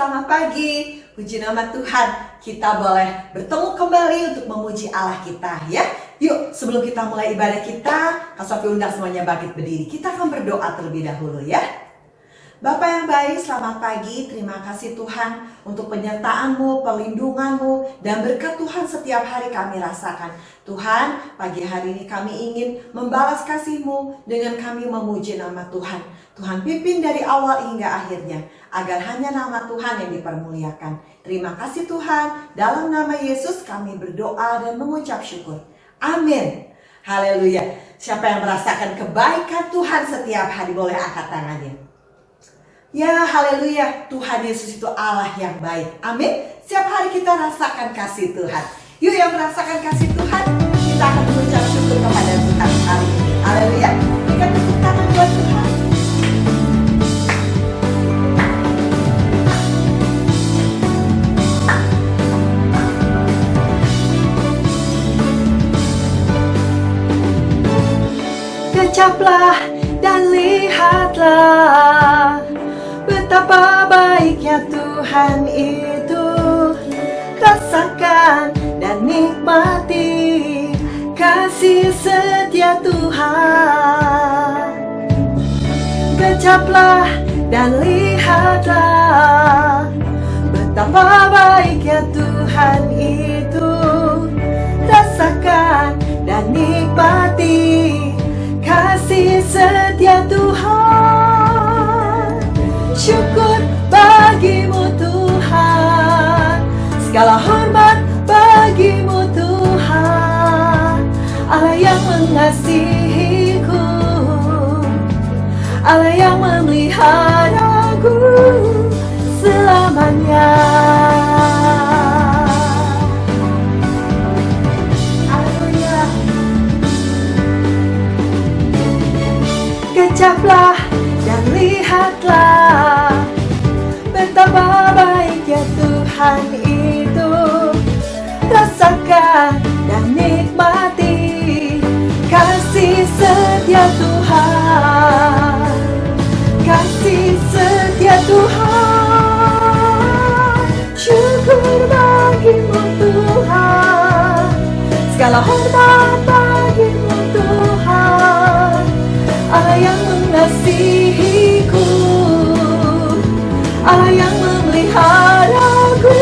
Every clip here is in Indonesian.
selamat pagi. Puji nama Tuhan, kita boleh bertemu kembali untuk memuji Allah kita ya. Yuk, sebelum kita mulai ibadah kita, Kak Sofi undang semuanya bangkit berdiri. Kita akan berdoa terlebih dahulu ya. Bapak yang baik, selamat pagi. Terima kasih Tuhan untuk penyertaan-Mu, perlindungan-Mu, dan berkat Tuhan setiap hari kami rasakan. Tuhan, pagi hari ini kami ingin membalas kasih-Mu dengan kami memuji nama Tuhan. Tuhan pimpin dari awal hingga akhirnya, agar hanya nama Tuhan yang dipermuliakan. Terima kasih Tuhan, dalam nama Yesus kami berdoa dan mengucap syukur. Amin. Haleluya. Siapa yang merasakan kebaikan Tuhan setiap hari boleh angkat tangannya. Ya, haleluya, Tuhan Yesus itu Allah yang baik. Amin. Setiap hari kita rasakan kasih Tuhan. Yuk yang merasakan kasih Tuhan, kita akan mengucap syukur kepada Tuhan hari ini. Haleluya. Berikan tepuk tangan buat Tuhan. Kecaplah dan lihatlah betapa baiknya Tuhan itu. Rasakan dan nikmati kasih setia Tuhan. Kecaplah dan lihatlah betapa baiknya Tuhan itu. Rasakan dan nikmati kasih setia Tuhan. Syukur bagimu Tuhan, segala hormat bagimu Tuhan. Allah yang mengasihiku, Allah yang memeliharaku selamanya. Haleluya. Kecaplah dan lihatlah betapa baiknya Tuhan itu. Rasakan dan nikmati kasih setia Tuhan. Kasih setia Tuhan. Syukur bagimu Tuhan, segala hormat bagimu Tuhan. Allah yang mengasihiku, Allah yang memeliharaku.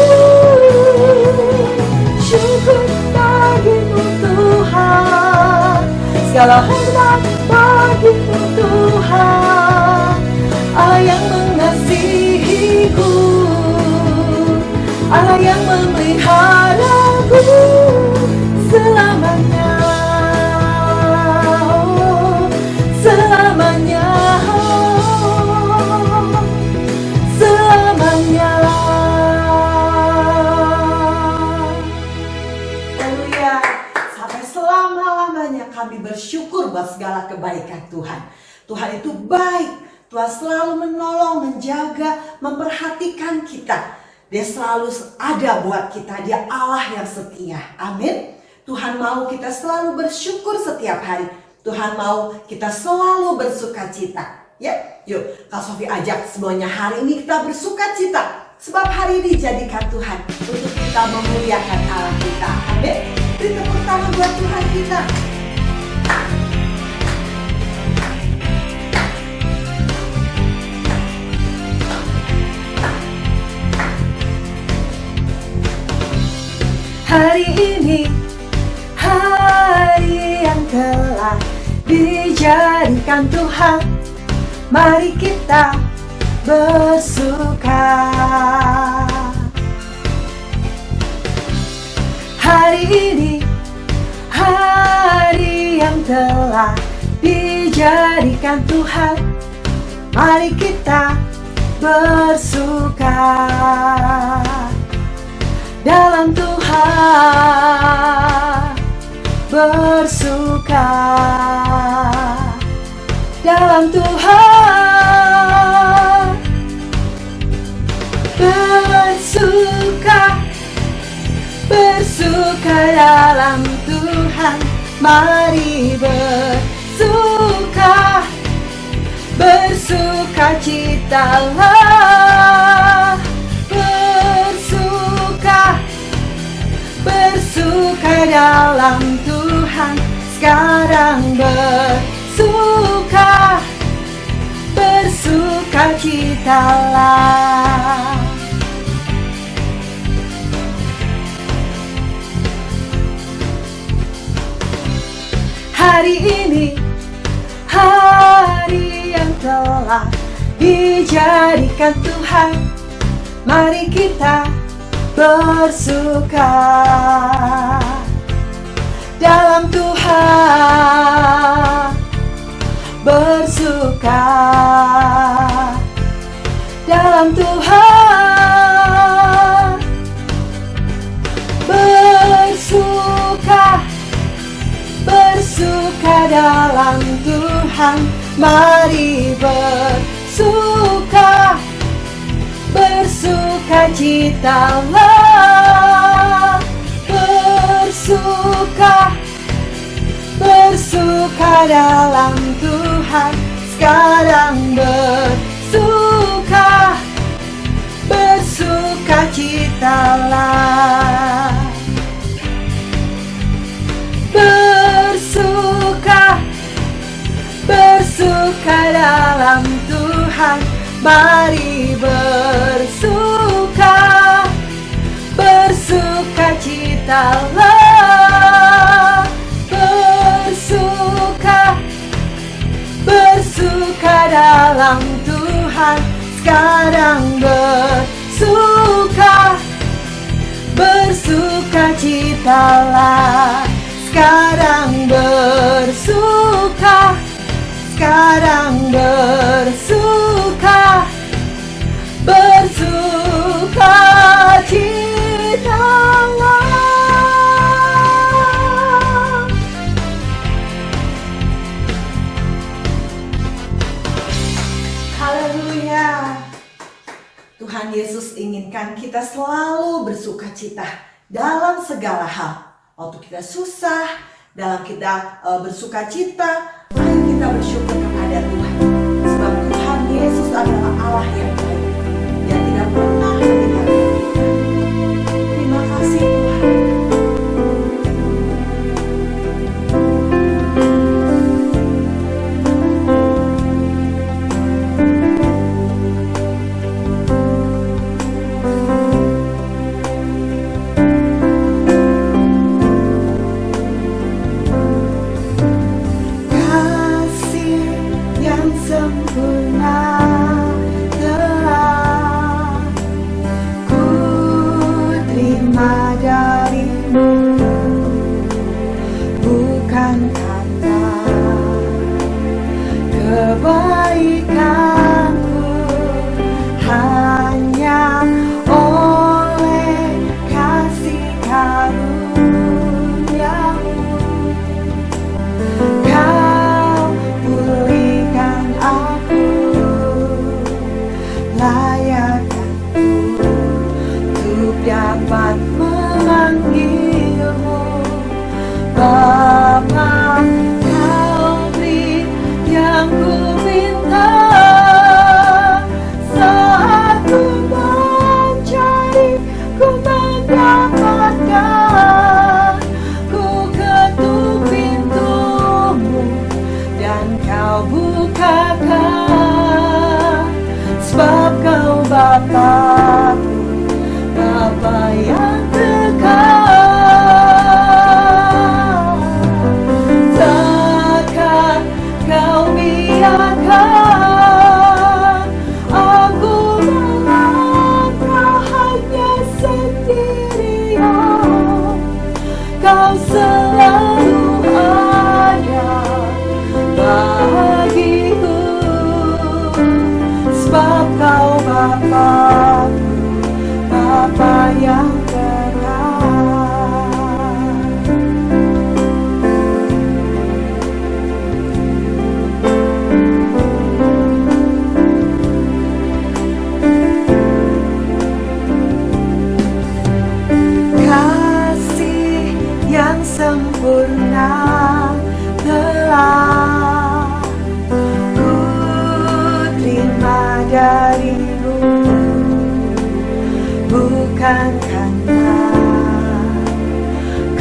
Syukur bagimu Tuhan, segala hormat bagimu Tuhan. Allah yang mengasihiku, Allah yang memeliharaku selamanya. Selamanya, selamanya. Haleluya. Sampai selama-lamanya kami bersyukur buat segala kebaikan Tuhan. Tuhan itu baik. Tuhan selalu menolong, menjaga, memperhatikan kita. Dia selalu ada buat kita. Dia Allah yang setia. Amin. Tuhan mau kita selalu bersyukur setiap hari. Tuhan mau kita selalu bersuka cita. Ya, yuk Kak Sofi ajak semuanya hari ini kita bersuka cita. Sebab hari ini jadikan Tuhan untuk kita memuliakan Allah kita. Amin. Beri tepuk tangan buat Tuhan kita. Hari ini hari yang telah dijadikan Tuhan, mari kita bersuka. Hari ini hari yang telah dijadikan Tuhan, mari kita bersuka dalam Tuhan. Bersuka dalam Tuhan. Bersuka, bersuka dalam Tuhan. Mari bersuka, bersukacitalah. dalam Tuhan, sekarang bersukacitalah. Hari ini, hari yang telah dijadikan Tuhan, mari kita bersuka dalam Tuhan, bersuka dalam Tuhan, bersuka dalam Tuhan, mari bersukacitalah, bersuka dalam Tuhan, sekarang bersukacitalah. Bersuka dalam Tuhan, mari bersukacitalah. Bersuka dalam Tuhan, sekarang bersukacitalah. Sekarang bersukacitalah. Haleluya. Tuhan Yesus inginkan kita selalu bersukacita dalam segala hal. Waktu kita susah, dalam kita bersukacita, ayo kita bersyukur kepada Tuhan. Sebab Tuhan Yesus adalah Allah yang baik, yang tidak pernah meninggalkan kita. Terima kasih Tuhan.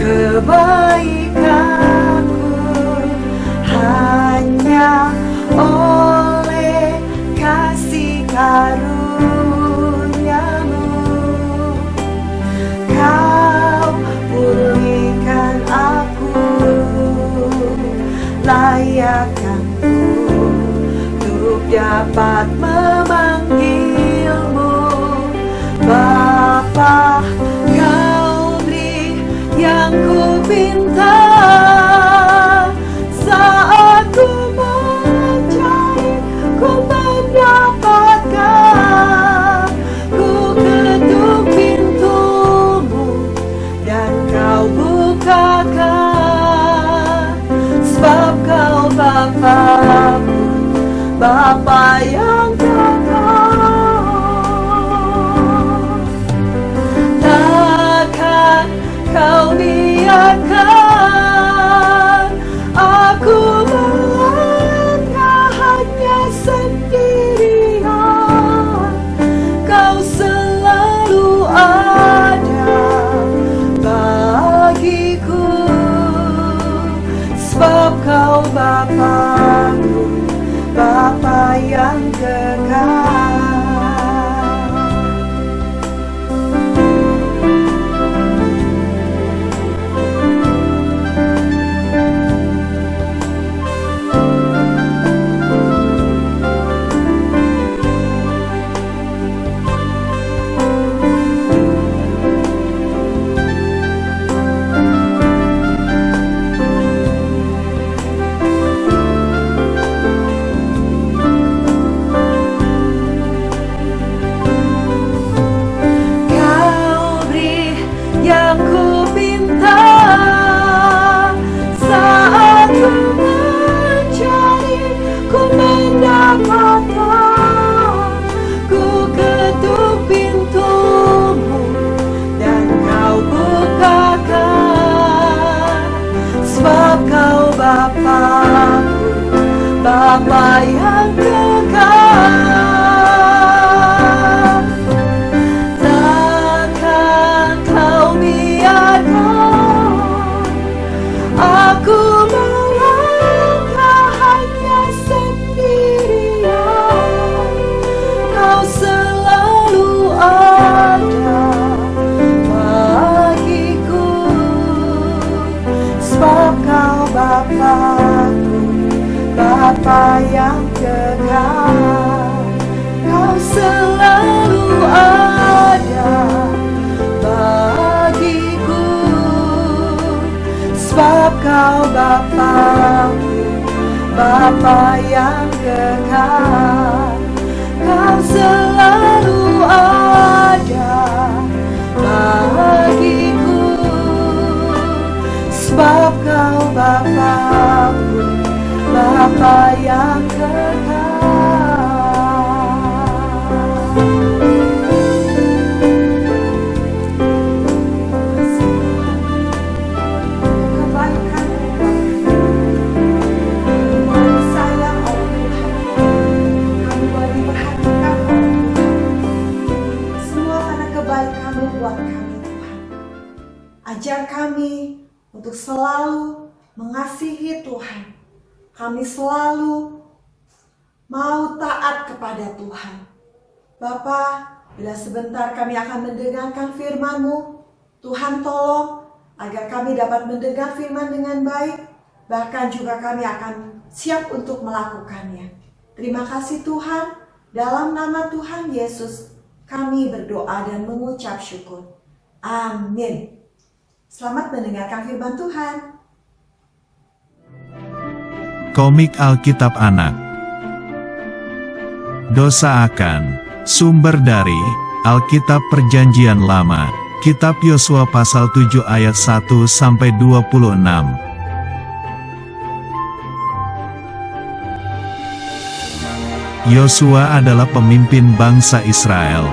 kebaikanku hanya oleh kasih karuniamu. Kau pulihkan aku, layakkanku untuk dapat memanggilmu Bapa. Kau beri yang ku pinta saat ku mencari, ku mendapatkan. Ku ketuk pintumu dan kau bukakan, sebab kau Bapaku, Bapa yang kekal. Takkan kau biarkan aku melangkah hanya sendirian. Kau selalu ada bagiku, sebab kau Bapaku, Bapa yang kekal. Bapa yang kekal, takkan kau biarkan aku melangkah hanya sendirian. Kau selalu ada bagiku, sebab kau Bapaku, Bapa yang kekal. Kau selalu ada bagiku, sebab kau Bapaku, Bapa yang kekal. Kau selalu ada bagiku, sebab kau Bapaku, Bapa yang kekal. Kebaikan Tuhan, sayang oleh Tuhan, kami boleh diperhatikan oleh Tuhan. Semua karena kebaikan-Mu buat kami Tuhan. Ajar kami untuk selalu mengasihi Tuhan. Kami selalu mau taat kepada Tuhan. Bapa, bila sebentar kami akan mendengarkan firman-Mu, Tuhan tolong agar kami dapat mendengar firman dengan baik, bahkan juga kami akan siap untuk melakukannya. Terima kasih Tuhan, dalam nama Tuhan Yesus kami berdoa dan mengucap syukur. Amin. Selamat mendengarkan firman Tuhan. Komik Alkitab Anak. Dosa akan. Sumber dari Alkitab Perjanjian Lama, Kitab Yosua pasal 7 ayat 1-26. Yosua adalah pemimpin bangsa Israel.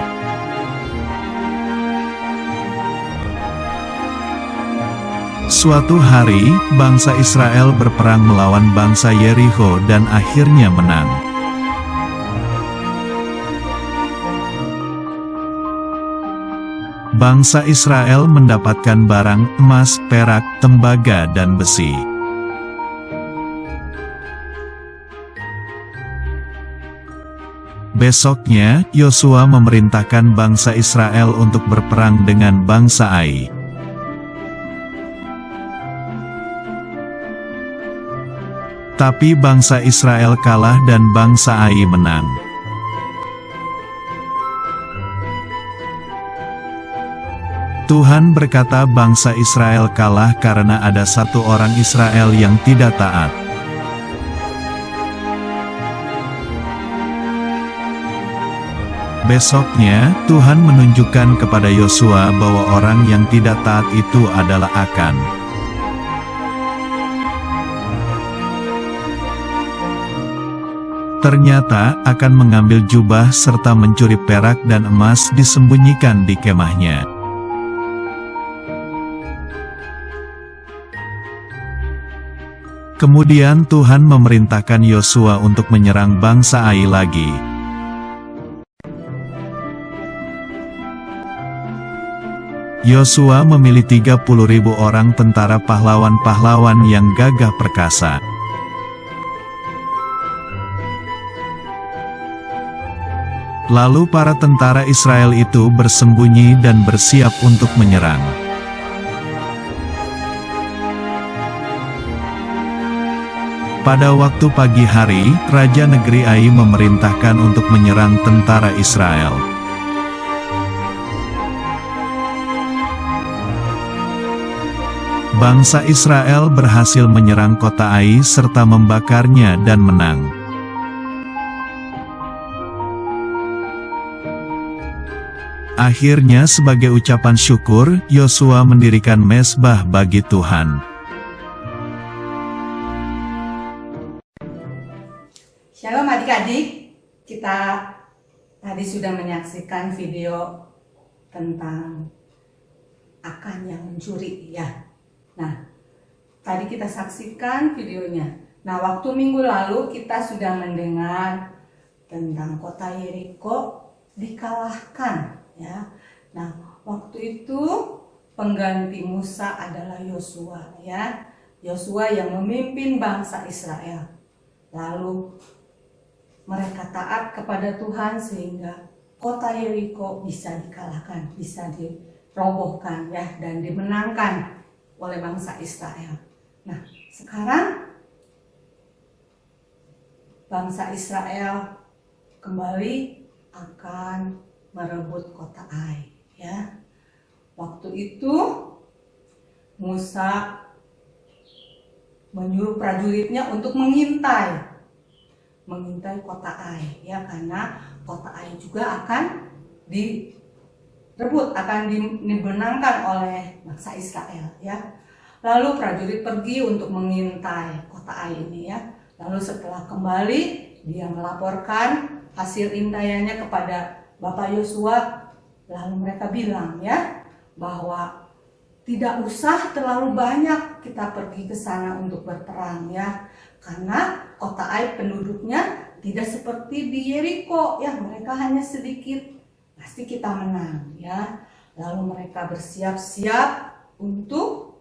Suatu hari, bangsa Israel berperang melawan bangsa Yerikho dan akhirnya menang. Bangsa Israel mendapatkan barang emas, perak, tembaga, dan besi. Besoknya, Yosua memerintahkan bangsa Israel untuk berperang dengan bangsa Ai. Tapi bangsa Israel kalah dan bangsa Ai menang. Tuhan berkata bangsa Israel kalah karena ada satu orang Israel yang tidak taat. Besoknya, Tuhan menunjukkan kepada Yosua bahwa orang yang tidak taat itu adalah Akan. Ternyata, Akan mengambil jubah serta mencuri perak dan emas disembunyikan di kemahnya. Kemudian Tuhan memerintahkan Yosua untuk menyerang bangsa Ai lagi. Yosua memilih 30.000 orang tentara pahlawan-pahlawan yang gagah perkasa. Lalu para tentara Israel itu bersembunyi dan bersiap untuk menyerang. Pada waktu pagi hari, Raja Negeri Ai memerintahkan untuk menyerang tentara Israel. Bangsa Israel berhasil menyerang kota Ai serta membakarnya dan menang. Akhirnya sebagai ucapan syukur, Yosua mendirikan mezbah bagi Tuhan. Shalom adik-adik, kita tadi sudah menyaksikan video tentang Akan yang mencuri ya. Nah, tadi kita saksikan videonya. Nah, waktu minggu lalu kita sudah mendengar tentang kota Yeriko dikalahkan ya. Nah, waktu itu pengganti Musa adalah Yosua ya. Yosua yang memimpin bangsa Israel. Lalu mereka taat kepada Tuhan sehingga kota Yeriko bisa dikalahkan, bisa dirobohkan ya, dan dimenangkan oleh bangsa Israel. Nah, sekarang bangsa Israel kembali akan merebut kota Ai ya. Waktu itu Musa menyuruh prajuritnya untuk mengintai kota Ai ya, karena kota Ai juga akan direbut, akan dimenangkan oleh bangsa Israel ya. Lalu prajurit pergi untuk mengintai kota Ai ini ya. Lalu setelah kembali, dia melaporkan hasil intaiannya kepada Bapak Yosua. Lalu mereka bilang ya, bahwa tidak usah terlalu banyak kita pergi ke sana untuk berperang ya, karena kota Ai penduduknya tidak seperti di Yeriko ya, mereka hanya sedikit, pasti kita menang ya. Lalu mereka bersiap-siap untuk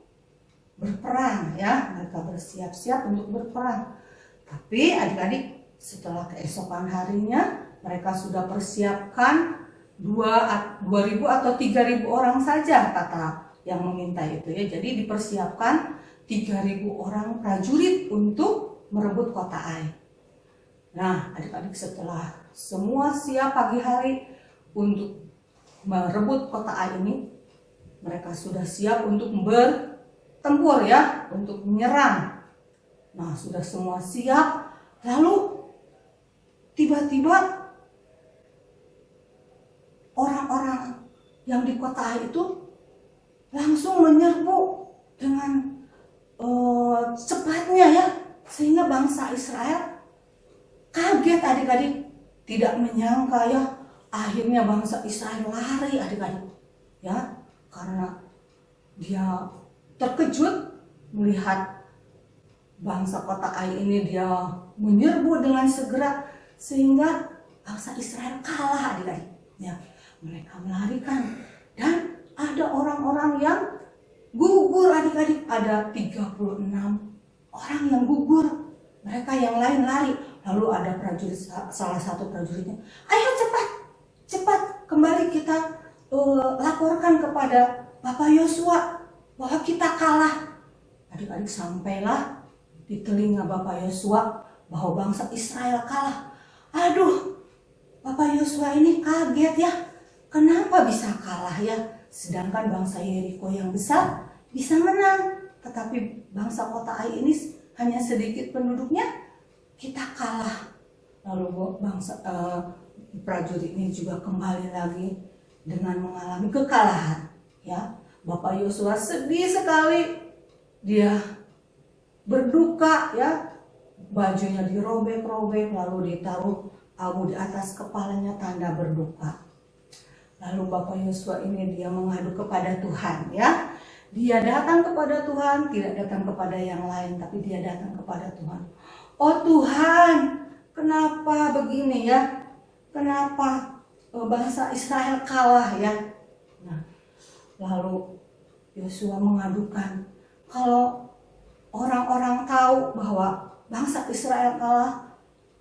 berperang ya, mereka bersiap-siap untuk berperang. Tapi adik-adik, setelah keesokan harinya mereka sudah persiapkan 2.000 atau 3.000 orang saja kata yang mengintai itu ya. Jadi dipersiapkan 3.000 orang prajurit untuk merebut kota Ai. Nah, adik-adik, setelah semua siap pagi hari untuk merebut kota Ai ini, mereka sudah siap untuk bertempur ya, untuk menyerang. Nah, sudah semua siap, lalu tiba-tiba orang-orang yang di kota Ai itu langsung menyerbu dengan cepatnya ya, sehingga bangsa Israel kaget adik-adik, tidak menyangka ya, akhirnya bangsa Israel lari adik-adik ya, karena dia terkejut melihat bangsa kota Ai ini dia menyerbu dengan segera, sehingga bangsa Israel kalah adik-adik ya. Mereka melarikan, dan ada orang-orang yang gugur adik-adik, ada 36 orang yang gugur, mereka yang lain lari. Lalu ada prajurit, salah satu prajuritnya, ayo cepat kembali kita laporkan kepada Bapak Yosua bahwa kita kalah. Adik-adik, sampailah di telinga Bapak Yosua bahwa bangsa Israel kalah. Aduh, Bapak Yosua ini kaget ya, kenapa bisa kalah ya? Sedangkan bangsa Yeriko yang besar bisa menang, tetapi bangsa kota Ai ini hanya sedikit penduduknya, kita kalah. Lalu bangsa prajurit ini juga kembali lagi dengan mengalami kekalahan. Ya, Bapak Yosua sedih sekali, dia berduka ya, bajunya dirobek-robek, lalu ditaruh abu di atas kepalanya, tanda berduka. Lalu Bapak Yosua ini dia mengadu kepada Tuhan ya. Dia datang kepada Tuhan, tidak datang kepada yang lain, tapi dia datang kepada Tuhan. Oh Tuhan, kenapa begini ya? Kenapa bangsa Israel kalah ya? Nah, lalu Yosua mengadukan, kalau orang-orang tahu bahwa bangsa Israel kalah,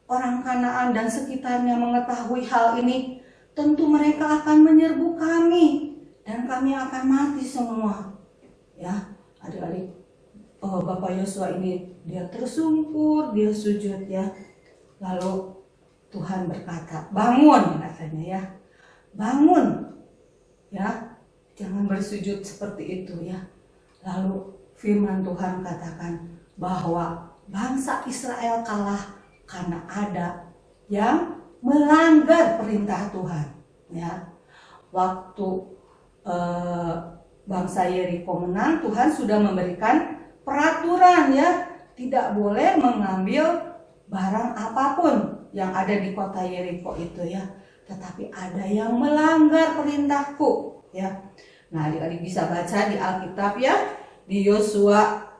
orang Kanaan dan sekitarnya mengetahui hal ini, tentu mereka akan menyerbu kami dan kami akan mati semua. Ya, adik-adik, Bapak Yosua ini dia tersungkur, dia sujud ya. Lalu Tuhan berkata, bangun katanya ya, bangun ya, jangan bersujud seperti itu ya. Lalu firman Tuhan katakan bahwa bangsa Israel kalah karena ada yang melanggar perintah Tuhan ya. Waktu bangsa Yeriko menang, Tuhan sudah memberikan peraturan ya, tidak boleh mengambil barang apapun yang ada di kota Yeriko itu ya. Tetapi ada yang melanggar perintahku ya. Nah, adik-adik bisa baca di Alkitab ya, di Yosua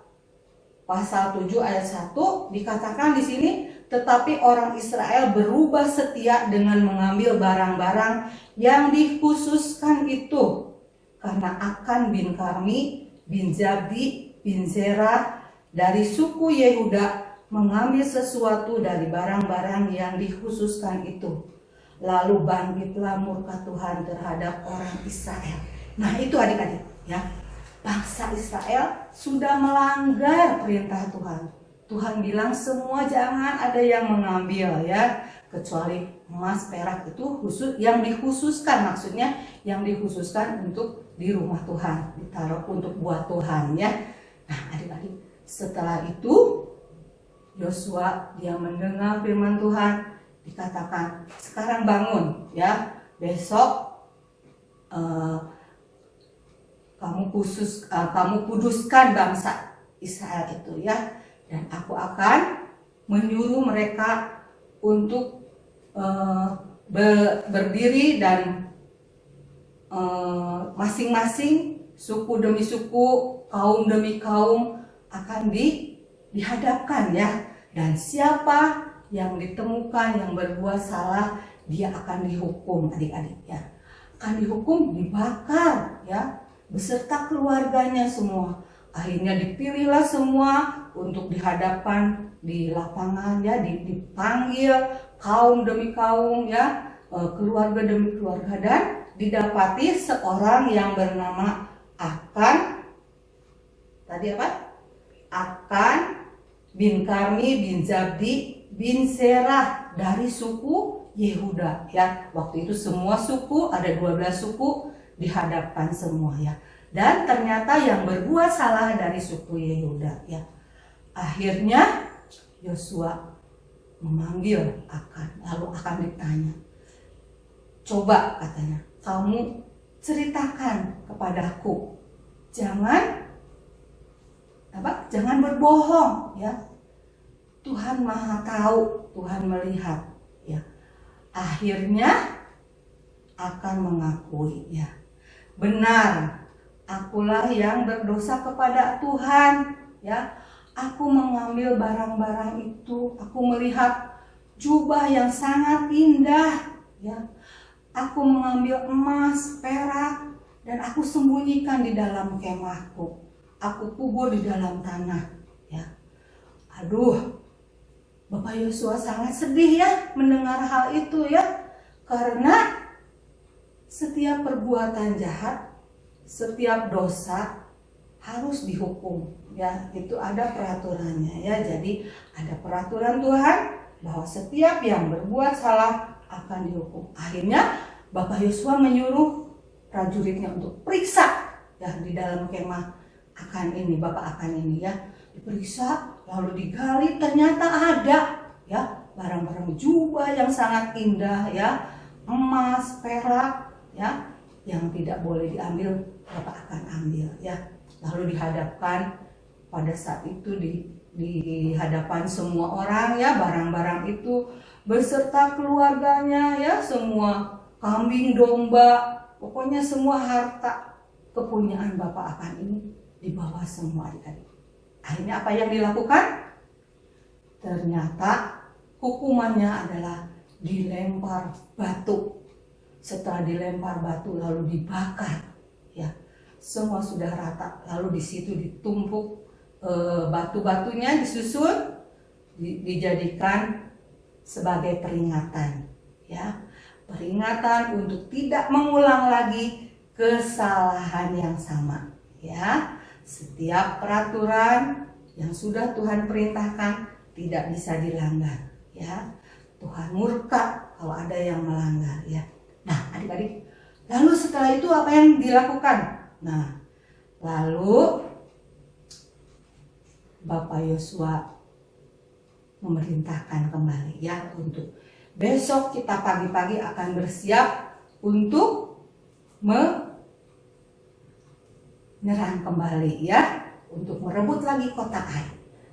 pasal 7 ayat 1 dikatakan di sini, tetapi orang Israel berubah setia dengan mengambil barang-barang yang dikhususkan itu. Karena Akan bin Karmi, bin Zabdi, bin Zerah dari suku Yehuda mengambil sesuatu dari barang-barang yang dikhususkan itu. Lalu bangkitlah murka Tuhan terhadap orang Israel. Nah itu adik-adik ya, bangsa Israel sudah melanggar perintah Tuhan. Tuhan bilang semua jangan ada yang mengambil ya, kecuali emas, perak itu khusus, yang dikhususkan, maksudnya yang dikhususkan untuk di rumah Tuhan, ditaruh untuk buat Tuhan ya. Nah adik-adik, setelah itu Yosua dia mendengar firman Tuhan, dikatakan sekarang bangun ya, besok kamu kuduskan bangsa Israel itu ya, dan aku akan menyuruh mereka untuk berdiri dan masing-masing suku demi suku, kaum demi kaum akan dihadapkan ya, dan siapa yang ditemukan yang berbuat salah dia akan dihukum adik-adik ya, akan dihukum dibakar ya beserta keluarganya semua. Akhirnya dipilihlah semua untuk dihadapkan di lapangan ya, dipanggil kaum demi kaum ya, keluarga demi keluarga, dan didapati seorang yang bernama Akan, tadi apa? Akan bin Karmi bin Zabdi bin Zerah dari suku Yehuda ya. Waktu itu semua suku, ada 12 suku dihadapkan semua ya. Dan ternyata yang berbuat salah dari suku Yehuda ya. Akhirnya Yosua memanggil Akan, lalu Akan ditanya, coba katanya, kamu ceritakan kepadaku, jangan berbohong ya. Tuhan Maha tahu, Tuhan melihat ya. Akhirnya Akan mengakui ya, benar, akulah yang berdosa kepada Tuhan ya. Aku mengambil barang-barang itu, aku melihat jubah yang sangat indah ya. Aku mengambil emas, perak, dan aku sembunyikan di dalam kemahku, aku kubur di dalam tanah. Ya, aduh, Bapak Yosua sangat sedih ya mendengar hal itu ya, karena setiap perbuatan jahat, setiap dosa harus dihukum ya, itu ada peraturannya ya. Jadi ada peraturan Tuhan bahwa setiap yang berbuat salah akan dihukum. Akhirnya Bapak Yosua menyuruh prajuritnya untuk periksa ya di dalam kemah akan ini, Bapak akan ini ya, diperiksa lalu digali, ternyata ada ya barang-barang jubah yang sangat indah ya, emas, perak ya, yang tidak boleh diambil, Bapak akan ambil ya. Lalu dihadapkan pada saat itu di hadapan semua orang ya, barang-barang itu beserta keluarganya ya, semua kambing, domba, pokoknya semua harta kepunyaan Bapak akan ini dibawa semua adik-adik. Akhirnya apa yang dilakukan? Ternyata hukumannya adalah dilempar batu. Setelah dilempar batu lalu dibakar ya, semua sudah rata, lalu di situ ditumpuk batu-batunya, disusun, dijadikan sebagai peringatan ya, peringatan untuk tidak mengulang lagi kesalahan yang sama ya. Setiap peraturan yang sudah Tuhan perintahkan tidak bisa dilanggar ya. Tuhan murka kalau ada yang melanggar ya. Nah adik-adik, lalu setelah itu apa yang dilakukan? Nah, lalu Bapak Yosua memerintahkan kembali ya, untuk besok kita pagi-pagi akan bersiap untuk menyerang kembali ya, untuk merebut lagi kota Ai.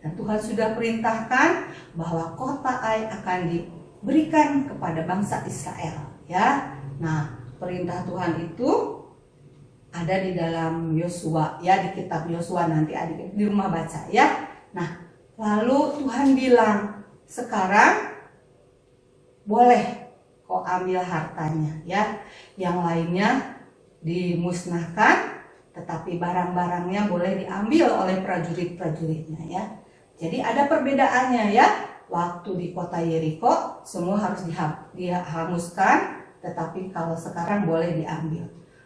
Dan Tuhan sudah perintahkan bahwa kota Ai akan diberikan kepada bangsa Israel ya. Nah, perintah Tuhan itu ada di dalam Yosua ya, di kitab Yosua, nanti adik di rumah baca ya. Nah, lalu Tuhan bilang, sekarang boleh kau ambil hartanya ya, yang lainnya dimusnahkan, tetapi barang-barangnya boleh diambil oleh prajurit-prajuritnya ya. Jadi ada perbedaannya ya. Waktu di kota Yeriko semua harus dihanguskan, tetapi kalau sekarang boleh diambil.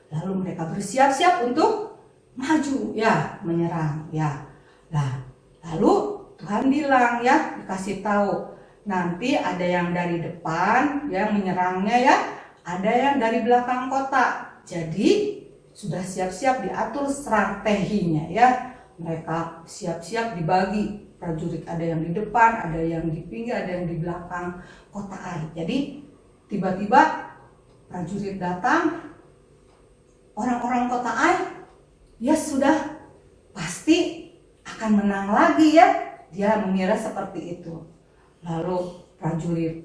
Lalu mereka bersiap-siap untuk maju ya, menyerang ya. Nah, lalu Tuhan bilang ya, dikasih tahu, nanti ada yang dari depan yang menyerangnya ya, ada yang dari belakang kota. Jadi sudah siap-siap diatur strateginya ya. Mereka siap-siap dibagi, prajurit ada yang di depan, ada yang di pinggir, ada yang di belakang kota Ai. Jadi tiba-tiba prajurit datang, orang-orang kota Ai ya sudah pasti akan menang lagi ya. Dia mengira seperti itu. Lalu prajurit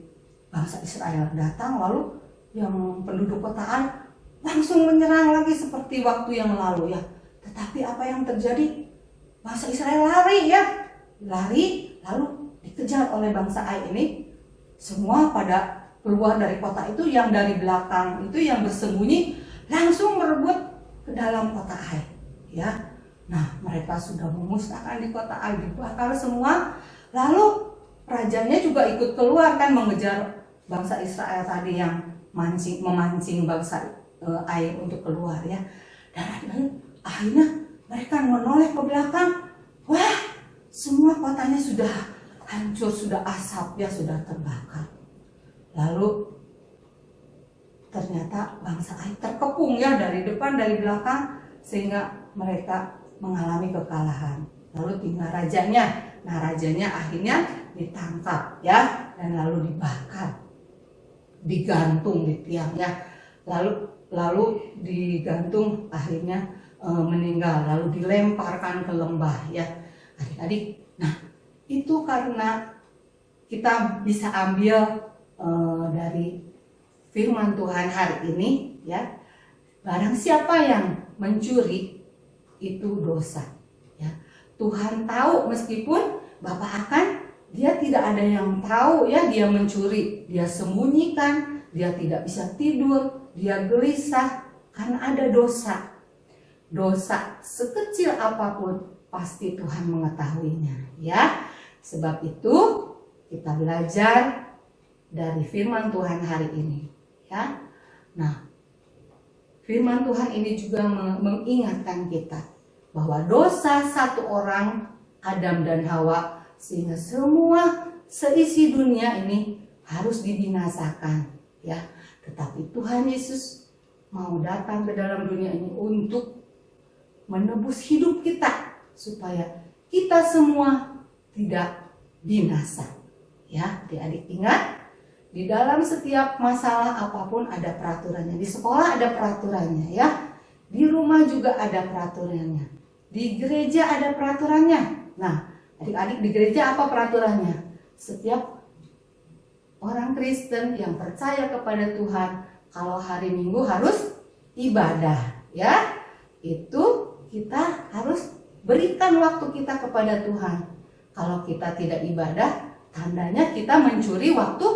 bangsa Israel datang, lalu yang penduduk kota Ai langsung menyerang lagi seperti waktu yang lalu ya. Tetapi apa yang terjadi? Bangsa Israel lari ya. Lari lalu dikejar oleh bangsa Ai ini. Semua pada keluar dari kota itu, yang dari belakang itu yang bersembunyi langsung merebut ke dalam kota Ai ya. Nah, mereka sudah memusnahkan di kota Ai, dibakar semua. Lalu rajanya juga ikut keluar kan, mengejar bangsa Israel tadi yang memancing bangsa Ai untuk keluar ya. Dan akhirnya mereka menoleh ke belakang. Wah, semua kotanya sudah hancur, sudah asap ya, sudah terbakar. Lalu ternyata bangsa Ai terkepung ya, dari depan dari belakang, sehingga mereka mengalami kekalahan. Lalu tinggal rajanya. Nah, rajanya akhirnya ditangkap ya, dan lalu dibakar, digantung di tiang ya. Lalu digantung, akhirnya meninggal, lalu dilemparkan ke lembah ya adik-adik. Nah, itu karena kita bisa ambil dari firman Tuhan hari ini ya, barang siapa yang mencuri itu dosa ya. Tuhan tahu, meskipun Bapak akan, dia tidak ada yang tahu ya, dia mencuri, dia sembunyikan, dia tidak bisa tidur, dia gelisah karena ada dosa. dosa sekecil apapun pasti Tuhan mengetahuinya, ya. Sebab itu kita belajar dari firman Tuhan hari ini, ya. Nah, firman Tuhan ini juga mengingatkan kita bahwa dosa satu orang, Adam dan Hawa, sehingga semua seisi dunia ini harus dibinasakan, ya. Tetapi Tuhan Yesus mau datang ke dalam dunia ini untuk menebus hidup kita supaya kita semua tidak binasa, ya. Adik-adik ingat, di dalam setiap masalah apapun ada peraturannya. Di sekolah ada peraturannya, ya. Di rumah juga ada peraturannya. Di gereja ada peraturannya. Nah, adik-adik, di gereja apa peraturannya? Setiap orang Kristen yang percaya kepada Tuhan, kalau hari Minggu harus ibadah, ya. Itu kita harus berikan waktu kita kepada Tuhan. Kalau kita tidak ibadah, tandanya kita mencuri waktu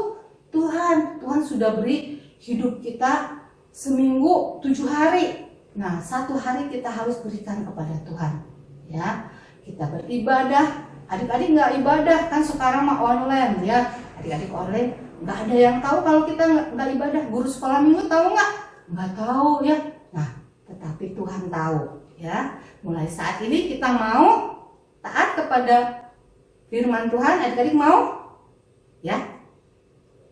Tuhan. Tuhan sudah beri hidup kita seminggu 7 hari. Nah, 1 hari kita harus berikan kepada Tuhan, ya. Kita beribadah. Adik-adik nggak ibadah kan sekarang mah online, ya. Adik-adik online nggak ada yang tahu kalau kita nggak ibadah. Guru sekolah minggu tahu nggak? Nggak tahu, ya. Nah, tetapi Tuhan tahu, ya. Mulai saat ini kita mau taat kepada firman Tuhan. Adik-adik mau? Ya.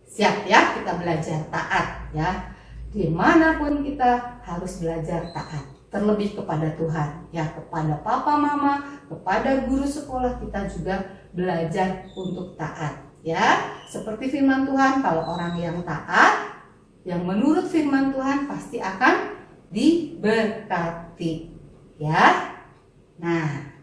Siap, ya, kita belajar taat, ya. Dimanapun kita harus belajar taat, terlebih kepada Tuhan, ya, kepada papa mama, kepada guru sekolah kita juga belajar untuk taat, ya. Seperti firman Tuhan, kalau orang yang taat, yang menurut firman Tuhan pasti akan diberkati, ya. Nah,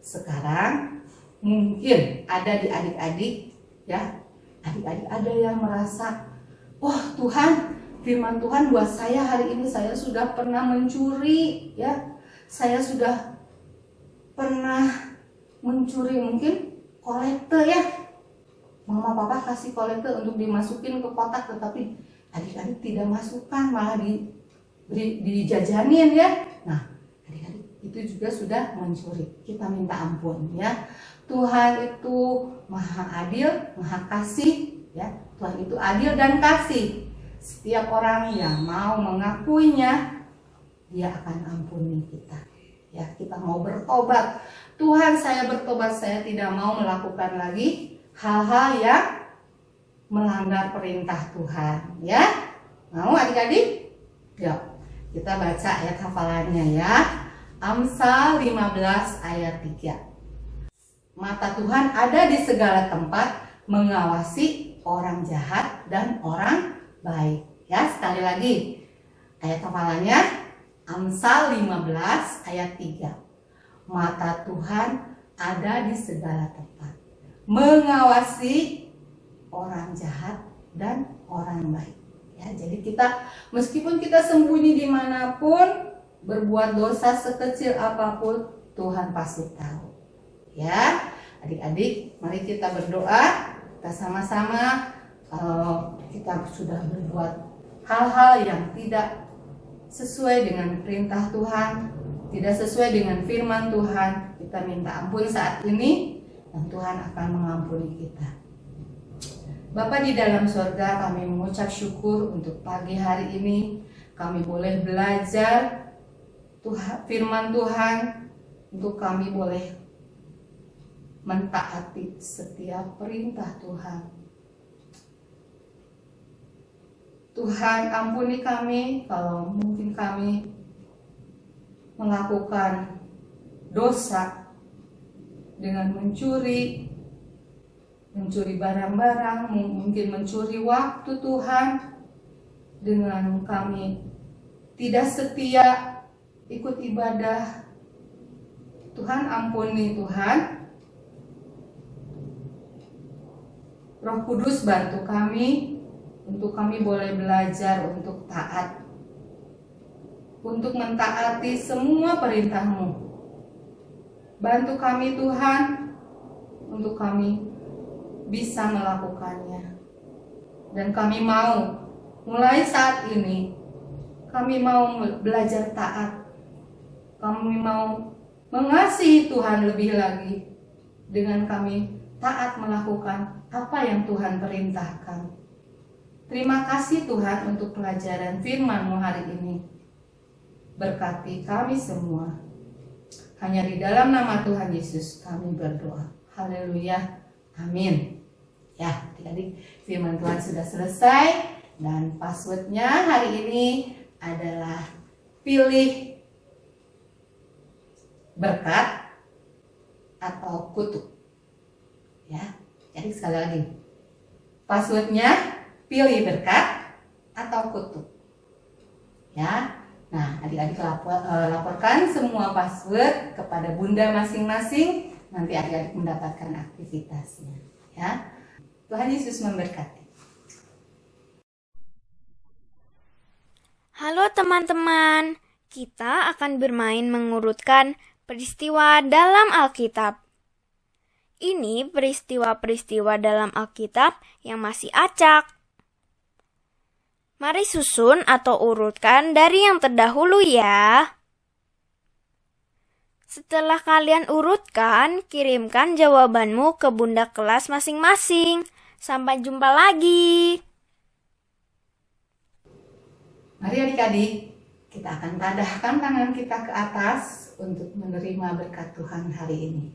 sekarang mungkin ada di adik-adik, ya. Adik-adik ada yang merasa, wah Tuhan, firman Tuhan buat saya hari ini, saya sudah pernah mencuri, ya. Saya sudah pernah mencuri, mungkin kolekte, ya. Mama papa kasih kolekte untuk dimasukin ke kotak, tetapi adik-adik tidak masukkan, malah dijajanin, ya. Nah, adik-adik itu juga sudah mencuri. Kita minta ampun, ya. Tuhan itu maha adil, maha kasih, ya. Tuhan itu adil dan kasih. Setiap orang yang mau mengakuinya, Dia akan ampuni kita, ya. Kita mau bertobat, Tuhan saya bertobat, saya tidak mau melakukan lagi hal-hal yang melanggar perintah Tuhan, ya. Mau adik-adik? Yuk, kita baca ayat hafalannya, ya. Amsal 15 ayat 3. Mata Tuhan ada di segala tempat, mengawasi orang jahat dan orang baik, ya. Sekali lagi ayat hafalannya, Amsal 15 ayat 3. Mata Tuhan ada di segala tempat, mengawasi orang jahat dan orang baik, ya. Jadi kita, meskipun kita sembunyi dimanapun, berbuat dosa sekecil apapun, Tuhan pasti tahu, ya. Adik-adik, mari kita berdoa. Kita sama-sama, kalau kita sudah berbuat hal-hal yang tidak sesuai dengan perintah Tuhan, tidak sesuai dengan firman Tuhan, kita minta ampun saat ini, dan Tuhan akan mengampuni kita. Bapa di dalam surga, kami mengucap syukur untuk pagi hari ini. Kami boleh belajar firman Tuhan, untuk kami boleh mentaati setiap perintah Tuhan. Tuhan, ampuni kami kalau mungkin kami melakukan dosa dengan mencuri barang-barang, mungkin mencuri waktu Tuhan, dengan kami tidak setia ikut ibadah. Tuhan, ampuni Tuhan. Roh Kudus, bantu kami untuk kami boleh belajar untuk taat, untuk mentaati semua perintah-Mu. Bantu kami Tuhan untuk kami bisa melakukannya. Dan kami mau mulai saat ini, kami mau belajar taat. kami mau mengasihi Tuhan lebih lagi dengan kami taat melakukan apa yang Tuhan perintahkan. Terima kasih Tuhan untuk pelajaran firman-Mu hari ini. Berkati kami semua. Hanya di dalam nama Tuhan Yesus kami berdoa. Haleluya. Amin. Ya, adik-adik, firman Tuhan sudah selesai dan passwordnya hari ini adalah pilih berkat atau kutuk. Ya, jadi sekali lagi. Passwordnya pilih berkat atau kutuk. Ya. Nah, adik-adik laporkan semua password kepada Bunda masing-masing. Nanti adik-adik mendapatkan aktivitasnya. Ya. Tuhan Yesus memberkati. Halo teman-teman, kita akan bermain mengurutkan peristiwa dalam Alkitab. Ini peristiwa-peristiwa dalam Alkitab yang masih acak. Mari susun atau urutkan dari yang terdahulu ya. Setelah kalian urutkan, kirimkan jawabanmu ke bunda kelas masing-masing. Sampai jumpa lagi. Mari adik-adik, kita akan tadahkan tangan kita ke atas untuk menerima berkat Tuhan hari ini.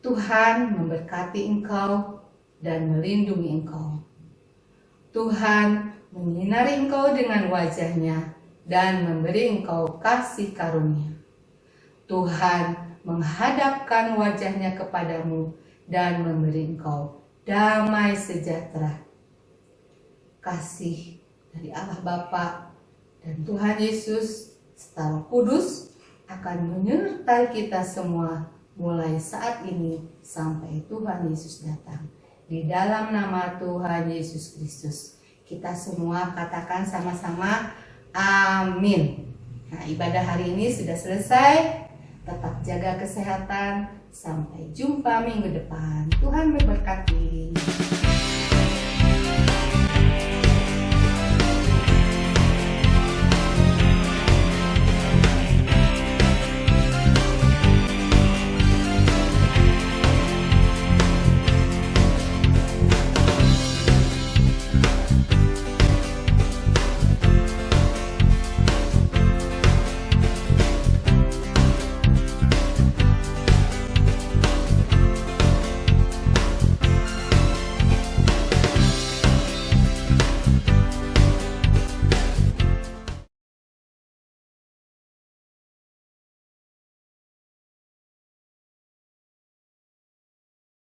Tuhan memberkati engkau dan melindungi engkau. Tuhan menyinari engkau dengan wajah-Nya dan memberi engkau kasih karunia. Tuhan menghadapkan wajah-Nya kepadamu dan memberi engkau damai sejahtera. Kasih dari Allah Bapa dan Tuhan Yesus serta Roh Kudus akan menyertai kita semua mulai saat ini sampai Tuhan Yesus datang. Di dalam nama Tuhan Yesus Kristus, kita semua katakan sama-sama amin. Nah, ibadah hari ini sudah selesai. Tetap jaga kesehatan. Sampai jumpa minggu depan. Tuhan memberkati.